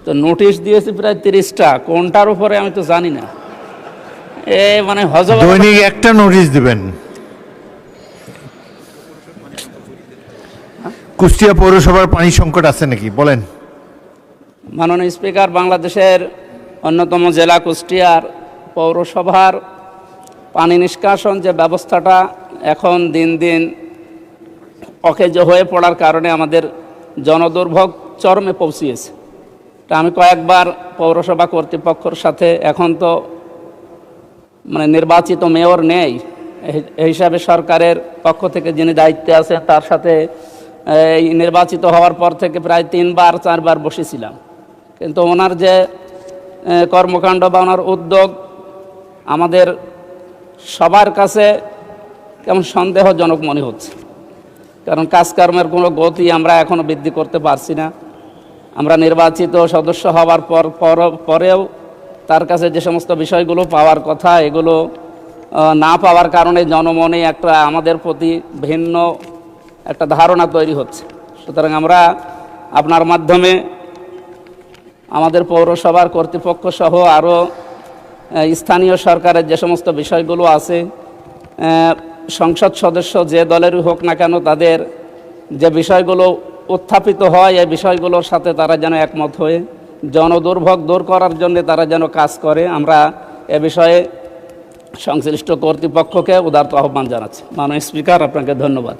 তো নোটিশ দিয়েছি প্রায় 30টা, কোনটার উপরে আমি তো জানি না। মানে দৈনিক একটা নোটিশ দিবেন। কুষ্টিয়া পৌরসভার পানি সংকট আছে নাকি বলেন? মাননীয় স্পিকার, বাংলাদেশের অন্যতম জেলা কুষ্টিয়ার পৌরসভার পানি নিষ্কাশন যে ব্যবস্থাটা এখন দিন দিন অকেজ হয়ে পড়ার কারণে আমাদের জনদুর্ভোগ চরমে পৌঁছিয়েছে। তা আমি কয়েকবার পৌরসভা কর্তৃপক্ষের সাথে, এখন তো মানে নির্বাচিত মেয়র নেই, এই হিসাবে সরকারের পক্ষ থেকে যিনি দায়িত্বে আছেন তার সাথে এই নির্বাচিত হওয়ার পর থেকে প্রায় 3-4বার বসেছিলাম, কিন্তু ওনার যে কর্মকাণ্ড বা ওনার উদ্যোগ আমাদের সবার কাছে কেমন সন্দেহজনক মনে হচ্ছে। কারণ কাজকর্মের কোনো গতি আমরা এখনও বৃদ্ধি করতে পারছি না। আমরা নির্বাচিত সদস্য হওয়ার পরেও তার কাছে যে সমস্ত বিষয়গুলো পাওয়ার কথা এগুলো না পাওয়ার কারণে জনমনে একটা আমাদের প্রতি ভিন্ন একটা ধারণা তৈরি হচ্ছে। সুতরাং আমরা আপনার মাধ্যমে আমাদের পৌরসভার কর্তৃপক্ষ সহ আরও স্থানীয় সরকারের যে সমস্ত বিষয়গুলো আছে, সংসদ সদস্য যে দলেরই হোক না কেন, তাদের যে বিষয়গুলো উত্থাপিত হয় এই বিষয়গুলোর সাথে তারা যেন একমত হয়ে জনদুর্ভোগ দূর করার জন্য তারা যেন কাজ করে, আমরা এ বিষয়ে সংশ্লিষ্ট কর্তৃপক্ষকে উদারত আহ্বান জানাচ্ছি। মাননীয় স্পিকার, আপনাকে ধন্যবাদ।